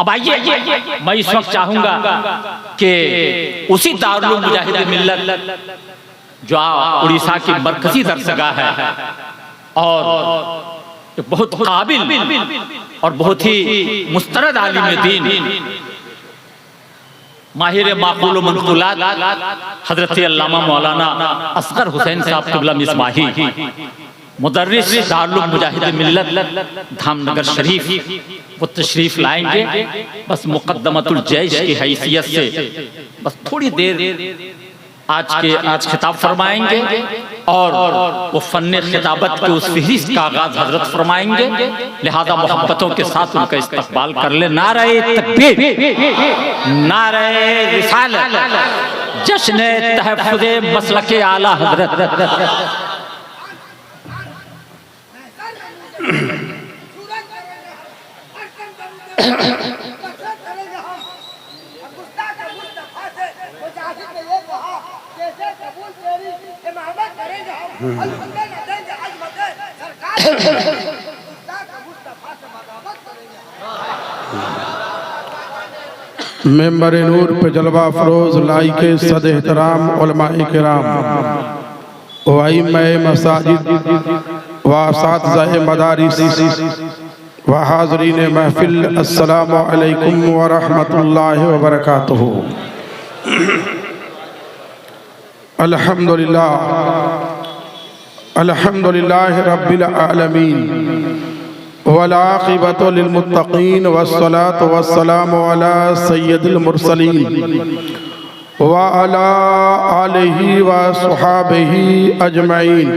अब आइए, मैं इस वक्त चाहूंगा कि उसी दारुल मुजाहिद मिल्लत जो उड़ीसा की मरकजी दरसगाह है और बहुत काबिल और बहुत ही मुस्तरद आलिम दीन माहिर माक़ूल व मंक़ूलात हज़रत अल्लामा मौलाना असगर हुसैन साहब क़िबला मिसबाही मुदर्रिस दारुल मुजाहिद मिल्लत धामनगर शरीफ वो तशरीफ लाएंगे। बस मुक़द्दमतुल जैश की हैसियत से बस थोड़ी देर आज खिताब फरमाएंगे और वो फन्ने खिताबत के उस फहरिस्त का आगाज हजरत फरमाएंगे। लिहाजा मोहब्बतों के साथ उनका इस्तकबाल कर ले। नारे तकबीर, नारे रिसालत, जश्न तहफ़्फ़ुज़े मसलके आला हजरत। मेंबर नूर पे जलवा फरोज लाइके सद एहतराम उलमाए किराम व आइम्माए मसाजिद व असातिज़ाए मदारिस व हाज़रीन महफिल, अस्सलामु अलैकुम व रहमतुल्लाहि व बरकातुहू। अल्हम्दुलिल्लाह अल्हम्दुलिल्लाहि रब्बिल आलमीन वल आक़िबतु लिल मुत्तक़ीन वस्सलातु वस्सलामु अला सय्यिदिल मुरसलीन व अला आलिहि व अस्हाबिहि अजमईन।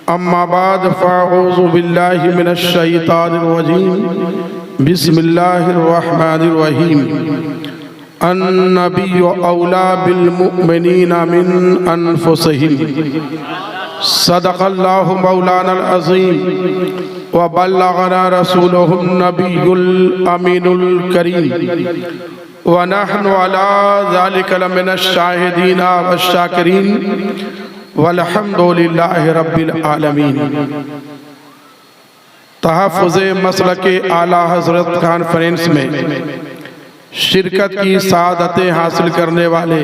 अम्मा बाद फ़अऊज़ु बिल्लाहि मिनश शैतानिर रजीम। बिस्मिल्लाहिर रहमानिर रहीम। अन्नबिय्यु औला बिल मुमिनीना मिन अनफुसिहिम। सदक़ल्लाहु मौलानल अज़ीम व बल्लगना रसूलुहुन नबियुल अमीनुल करीम व नहनु अला ज़ालिका लमिनश शाहिदीन वश्शाकिरीन वल्हम्दुलिल्लाहि रब्बिल आलमीन। तहफ़्फ़ुज़े मसलके आला हज़रत कॉन्फ्रेंस में शिरकत की सादतें हासिल करने वाले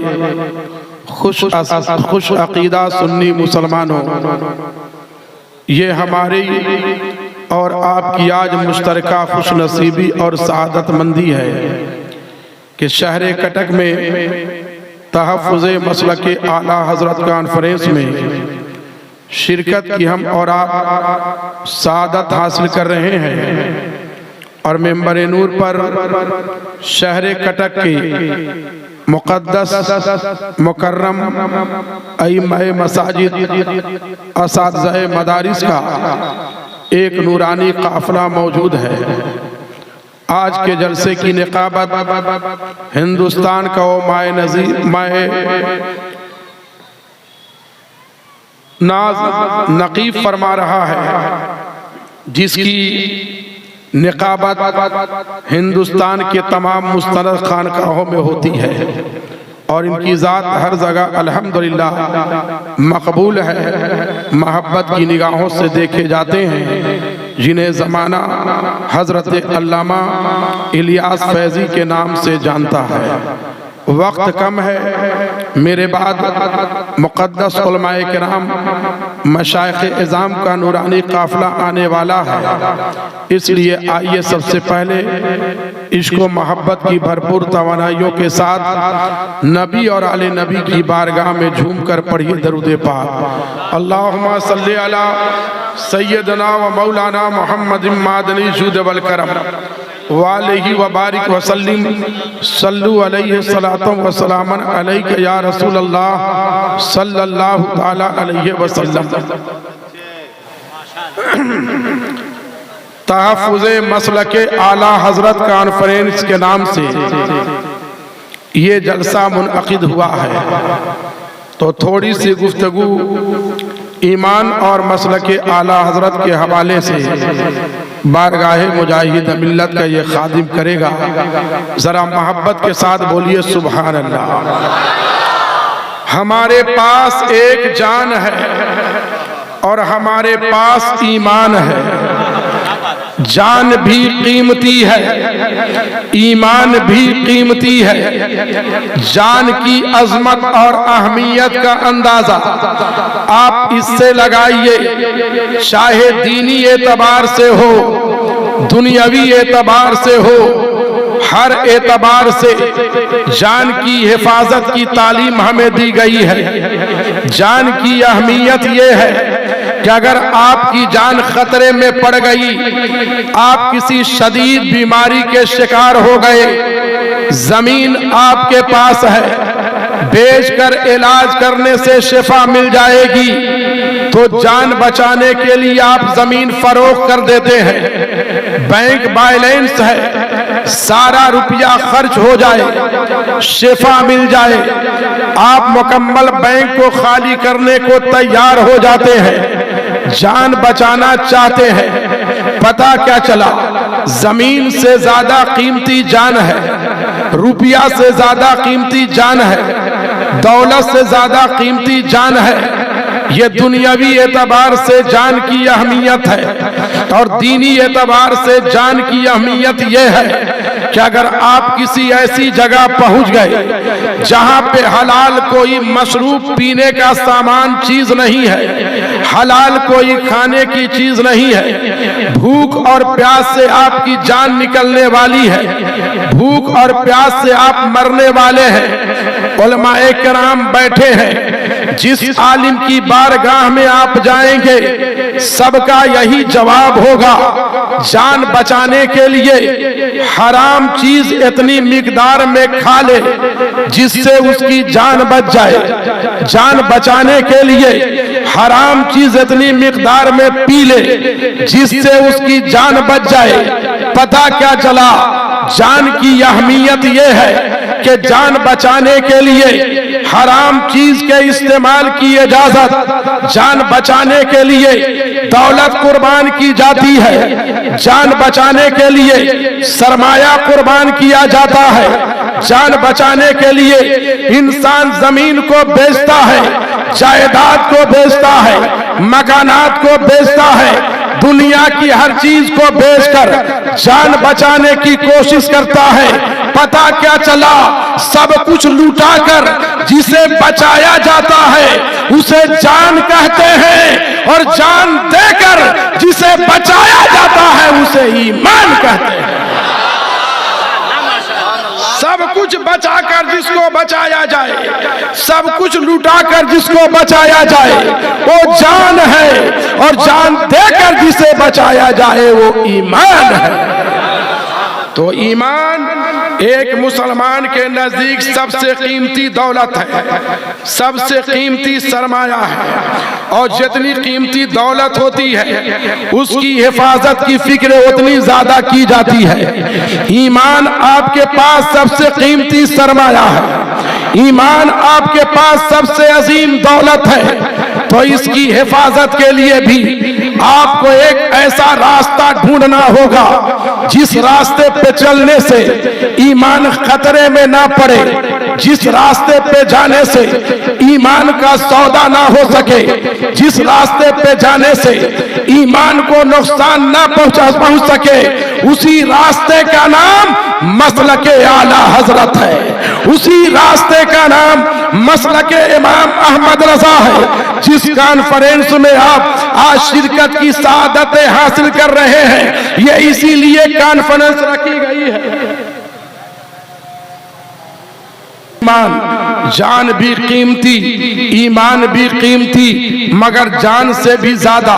खुश अकीदा सुन्नी मुसलमानों, ये हमारी और आपकी आज मुश्तरका खुश नसीबी और सआदतमंदी है कि शहर कटक में तहफ़्फ़ुज़े मसलके आला हज़रत कॉन्फ्रेंस में शिरकत की हम और आप सआदत हासिल कर रहे हैं। और मेंबर नूर पर शहर कटक के मुक़द्दस मुकर्रम अइम्माए मसाजिद असातिज़ाए मदारिस का एक नूरानी काफ़िला मौजूद है। आज के जलसे की निकाबत हिंदुस्तान का वो माए नाज नकीब फरमा रहा है, जिसकी निकाबत हिंदुस्तान के तमाम मुस्तनद खानकाहों में होती है और इनकी ज़ात हर जगह अल्हम्दुलिल्लाह मकबूल है, महब्बत की निगाहों से देखे जाते हैं, जिन्हें ज़माना हज़रत अल्लामा इलियास फैज़ी के नाम से जानता है। वक्त कम है, मेरे बाद मुक़द्दस उलमाए किराम मशाइख़ इज़ाम का नूरानी काफ़िला आने वाला है। इसलिए आइए सबसे पहले इश्क़ व मोहब्बत की भरपूर तवानाइयों के साथ नबी और आले नबी की बारगाह में झूम कर पढ़िए दरूद पाक। अल्लाहुम्मा सल्ली अला सय्यदना व मौलाना मुहम्मद मादनी जूद वल करम वालेही व बारिक वसल्लिम सल्लु अलैहि सलातम व सलामन अलैका या रसूल अल्लाह सल्लल्लाहु ताला अलैहि वसल्लम। तहफ़्फ़ुज़े मसलके आला हज़रत कॉन्फ्रेंस के नाम से ये जलसा मुनअक़िद हुआ है, तो थोड़ी सी गुफ्तगू ईमान और मसलके आला हज़रत के हवाले से बारगाहे मुजाहिद मिल्लत का ये खादिम करेगा। ज़रा मोहब्बत के साथ बोलिए सुभान अल्लाह। हमारे पास एक जान है और हमारे पास ईमान है, जान भी कीमती है, ईमान भी कीमती है। जान की अजमत और अहमियत का अंदाजा आप इससे लगाइए, चाहे दीनी एतबार से हो, दुनियावी एतबार से हो, हर एतबार से जान की हिफाजत की तालीम हमें दी गई है। जान की अहमियत ये है कि अगर आपकी जान खतरे में पड़ गई, आप किसी शदीद बीमारी के शिकार हो गए, जमीन आपके पास है, बेचकर इलाज करने से शिफा मिल जाएगी, तो जान बचाने के लिए आप जमीन फरोख्त कर देते हैं। बैंक बैलेंस है, सारा रुपया खर्च हो जाए, शिफा मिल जाए, आप मुकम्मल बैंक को खाली करने को तैयार हो जाते हैं, जान बचाना चाहते हैं। पता क्या चला, जमीन से ज्यादा कीमती जान है, रुपया से ज्यादा कीमती जान है, दौलत से ज्यादा कीमती जान है। ये दुनियावी एतबार से जान की अहमियत है और दीनी एतबार से जान की अहमियत यह है कि अगर आप किसी ऐसी जगह पहुंच गए जहां पे हलाल कोई मशरूब पीने का सामान चीज नहीं है, हलाल कोई खाने की चीज नहीं है, भूख और प्यास से आपकी जान निकलने वाली है, भूख और प्यास से आप मरने वाले हैं, उलमाए किराम बैठे हैं, जिस आलिम की बारगाह में आप जाएंगे सबका यही जवाब होगा, जान बचाने के लिए हराम चीज इतनी मिकदार में खा ले जिससे उसकी जान बच जाए, जान बचाने के लिए हराम चीज इतनी मिकदार में पी ले जिससे उसकी जान बच जाए। पता क्या चला, जान की अहमियत यह है कि जान बचाने के लिए हराम चीज के इस्तेमाल की इजाजत, जान बचाने के लिए दौलत कुर्बान की जाती है, जान बचाने के लिए सरमाया कुर्बान किया जाता है, जान बचाने के लिए इंसान जमीन को बेचता है, जायदाद को बेचता है, मकानात को बेचता है, दुनिया की हर चीज को बेचकर जान बचाने की कोशिश करता है। पता क्या चला, सब कुछ लुटाकर जिसे बचाया जाता है उसे जान कहते हैं, और जान देकर जिसे बचाया जाता है उसे ईमान कहते हैं। सब कुछ बचाकर जिसको बचाया जाए, सब कुछ लुटाकर जिसको बचाया जाए वो जान है, और जान देकर जिसे बचाया जाए वो ईमान है। तो ईमान एक मुसलमान के नजदीक सबसे कीमती दौलत है, सबसे कीमती सरमाया है, और जितनी कीमती दौलत होती है उसकी हिफाजत की फिक्र उतनी ज्यादा की जाती है। ईमान आपके पास सबसे कीमती सरमाया है, ईमान आपके पास सबसे अजीम दौलत है। तो इसकी हिफाजत के लिए भी आपको एक ऐसा रास्ता ढूंढना होगा जिस रास्ते पे चलने से ईमान खतरे में ना पड़े, जिस रास्ते पे जाने से ईमान का सौदा ना हो सके, जिस रास्ते पे जाने से ईमान को नुकसान ना पहुंच सके, उसी रास्ते का नाम मसलके आला हजरत है, उसी रास्ते का नाम मसलके इमाम अहमद रजा है। जिस कॉन्फ्रेंस में आप आज शिरकत की सादतें हासिल कर रहे हैं, ये इसीलिए कॉन्फ्रेंस रखी गई है। ईमान, जान भी कीमती, ईमान भी कीमती, मगर जान से भी ज्यादा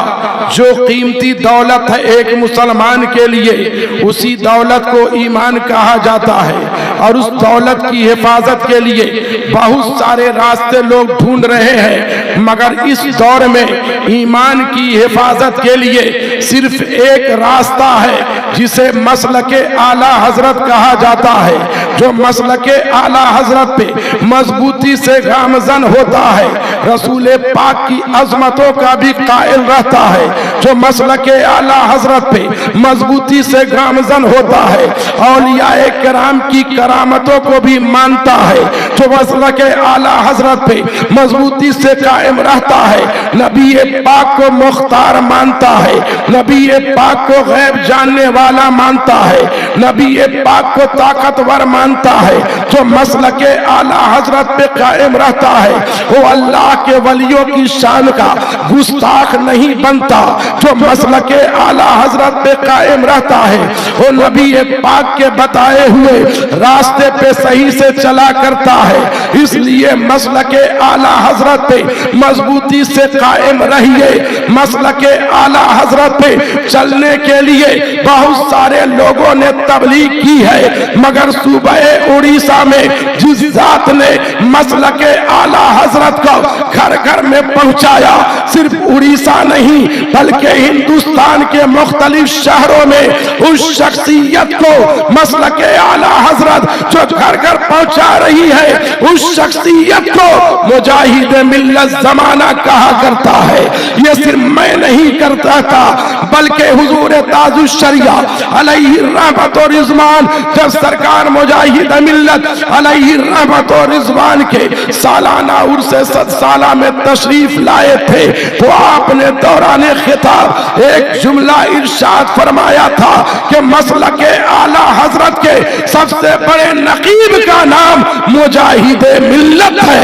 जो कीमती दौलत है एक मुसलमान के लिए, उसी दौलत को ईमान कहा जाता है। और उस दौलत की हिफाजत के लिए बहुत सारे रास्ते लोग ढूंढ रहे हैं, मगर इस दौर में ईमान की हिफाजत के लिए सिर्फ एक रास्ता है, जिसे मसलके आला हजरत कहा जाता है। जो मसलके आला हजरत पे मजबूती से गामजन होता है, रसूल पाक की अजमतों का भी कायल रहता है। जो मसलके आला हजरत पे मजबूती से गामजन होता है, औलियाए किराम की करामतों को भी मानता है। जो मसलके आला हजरत पे मजबूती से कायम रहता है, नबी पाक को मुख्तार मानता है, नबी पाक को गैब जानने वाला मानता है, नबी पाक को ताकतवर मानता है। जो मसलके आला हजरत पे कायम रहता है, वो अल्लाह के वलियों की शान का गुस्ताख नहीं बनता। जो मसलके आला हजरत पे कायम रहता है, वो नबी पाक के बताए हुए रास्ते पे सही से चला करता है। इसलिए मसलके आला हजरत पे मजबूती से कायम रहिए। मसलके आला हजरत पे चलने के लिए बहुत सारे लोगों ने तबलीग की है, मगर सूबे उड़ीसा में जिस जात ने मसलके आला हजरत को घर घर में पहुंचाया, सिर्फ उड़ीसा नहीं बल्कि हिंदुस्तान के मुख्तलिफ शहरों में उस शख्सियत को मसलके आला हजरत जो घर घर पहुंचा रही है, उस शख्सियत को मुजाहिद मिल्लत जमाना कहा करता है। ये सिर्फ मैं नहीं करता था, बल्कि हुजूर ताजुश शरिया अलैहि रहमत और रिजवान जब सरकार मुजाहिद मिल्लत अलैहि रहमत और रिजवान के सालाना उर्से सदसाला में तशरीफ लाए थे, तो आपने दौरान खिताब एक जुमला इरशाद फरमाया था कि मसलके आला हजरत के सबसे बड़े नकीब का नाम मुजाहिद मिल्लत है।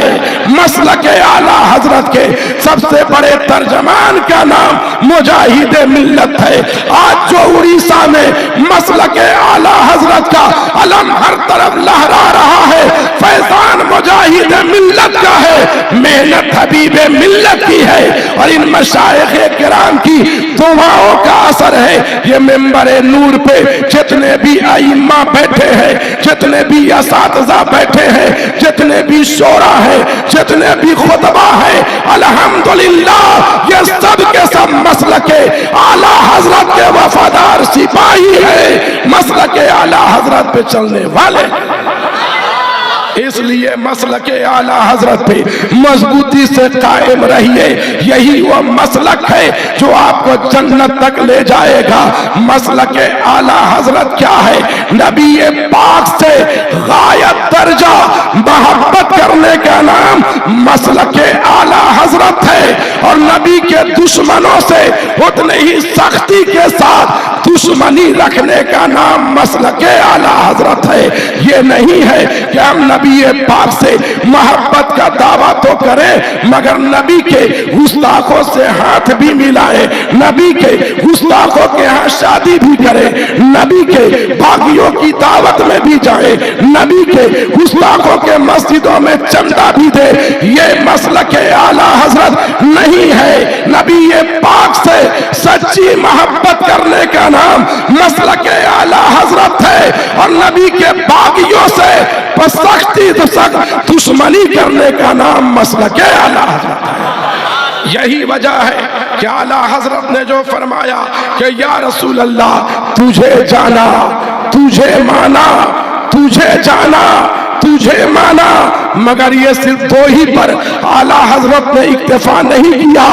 मसलके आला हजरत के सबसे बड़े तर्जमान का नाम मुजाहिद मिल्लत है। आज जो उड़ीसा में मसलके आला हजरत का अलम हर तरफ लहरा रहा है, फैजान मुजाहिद मिल्लत का है, मेहनत हबीबे मिल्लत की है और इन मशाइखे किराम की दुआओं का असर है। ये मिंबरे नूर पे जितने भी आइम्मा बैठे हैं, जितने भी असातिज़ा बैठे हैं, जितने भी शोरा है, जितने भी खुतबा है, अल्हम्दुलिल्लाह ये सब के सब मसलके आला हजरत के वफादार सिपाही है, मसलके आला हजरत पे चलने वाले। इसलिए मसलके आला हजरत पे मजबूती से कायम रहिए। यही वो मसलक है जो आपको जन्नत तक ले जाएगा। मसलके आला हजरत क्या है? नबी पाक से गायत दर्जा मोहब्बत करने का नाम मसलके आला हजरत है और नबी के दुश्मनों से उतने ही सख्ती के साथ दुश्मनी रखने का नाम मसलके आला हजरत है। ये नहीं है कि हम नबी पाक से मोहब्बत का दावा तो करें, मगर नबी के गुस्ताखों से हाथ भी मिलाएं, नबी के गुस्ताखों के यहाँ शादी भी करें, नबी के बागियों की दावत में भी जाएं, नबी के गुस्ताखों के मस्जिदों में चंदा भी दे। ये मसलके आला हजरत नहीं है। नबी पाक से सच्ची मोहब्बत करने का नाम मसलके आला हजरत है और नबी के बागियों से सख्ती तो सख्त दुश्मनी करने का नाम मसलके आला हजरत है। यही वजह है कि आला हजरत ने जो फरमाया कि या रसूल अल्लाह तुझे जाना, तुझे माना, तुझे जाना, तुझे माना, मगर ये सिर्फ दो ही पर आला हजरत ने इक्तिफा नहीं किया।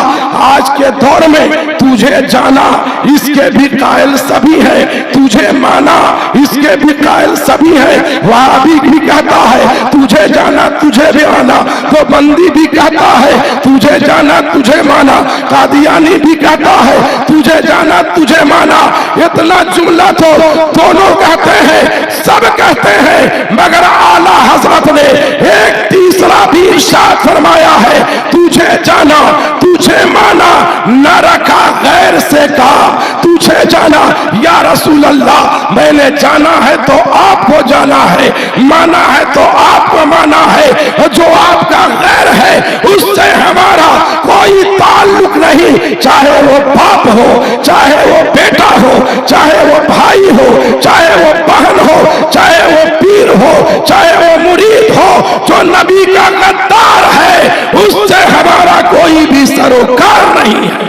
आज के दौर में तुझे जाना इसके भी कायल सभी हैं, तुझे माना इसके भी कायल सभी हैं। वहाबी भी कहता है तुझे जाना तुझे भी माना, तो बंदी भी कहता है तुझे जाना तुझे माना, कादियानी भी कहता है तुझे जाना तुझे माना। इतना जुमला तो दोनों कहते हैं, सब कहते हैं, मगर आला हजरत ने एक तीसरा भी इरशाद फरमाया है तुझे जाना तुझे माना, न रखा गैर से कहा तुझे जाना। या रसूल अल्लाह मैंने जाना है तो आपको जाना है, माना है तो आपको माना है, जो आपका गैर है उससे हमारा कोई ताल्लुक नहीं, चाहे वो बाप हो, चाहे वो बेटा हो, चाहे वो भाई हो, चाहे वो बहन हो, चाहे वो पीर हो, चाहे वो मुरीद हो। जो नबी का गद्दार है उससे हमारा कोई भी सरोकार नहीं है।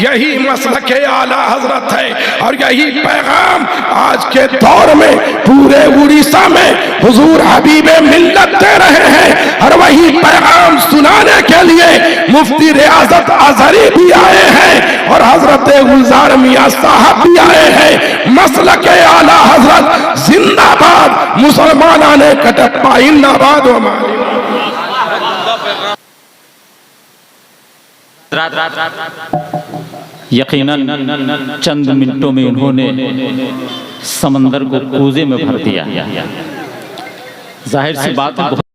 यही मसलक आला हजरत है और यही पैगाम आज के दौर में पूरे उड़ीसा में हुजूर हबीबे मिल्लत दे रहे हैं। और वही पैगाम सुनाने के लिए मुफ्ती रियासत अजहरी भी आए हैं और हजरत गुलजार मियां साहब भी आए हैं। मसलक आला हजरत जिंदाबाद, मुसलमान ने कटप्पा जिंदाबाद। यकीनन चंद मिनटों में उन्होंने समंदर को कूजे में भर दिया। जाहिर सी बात है।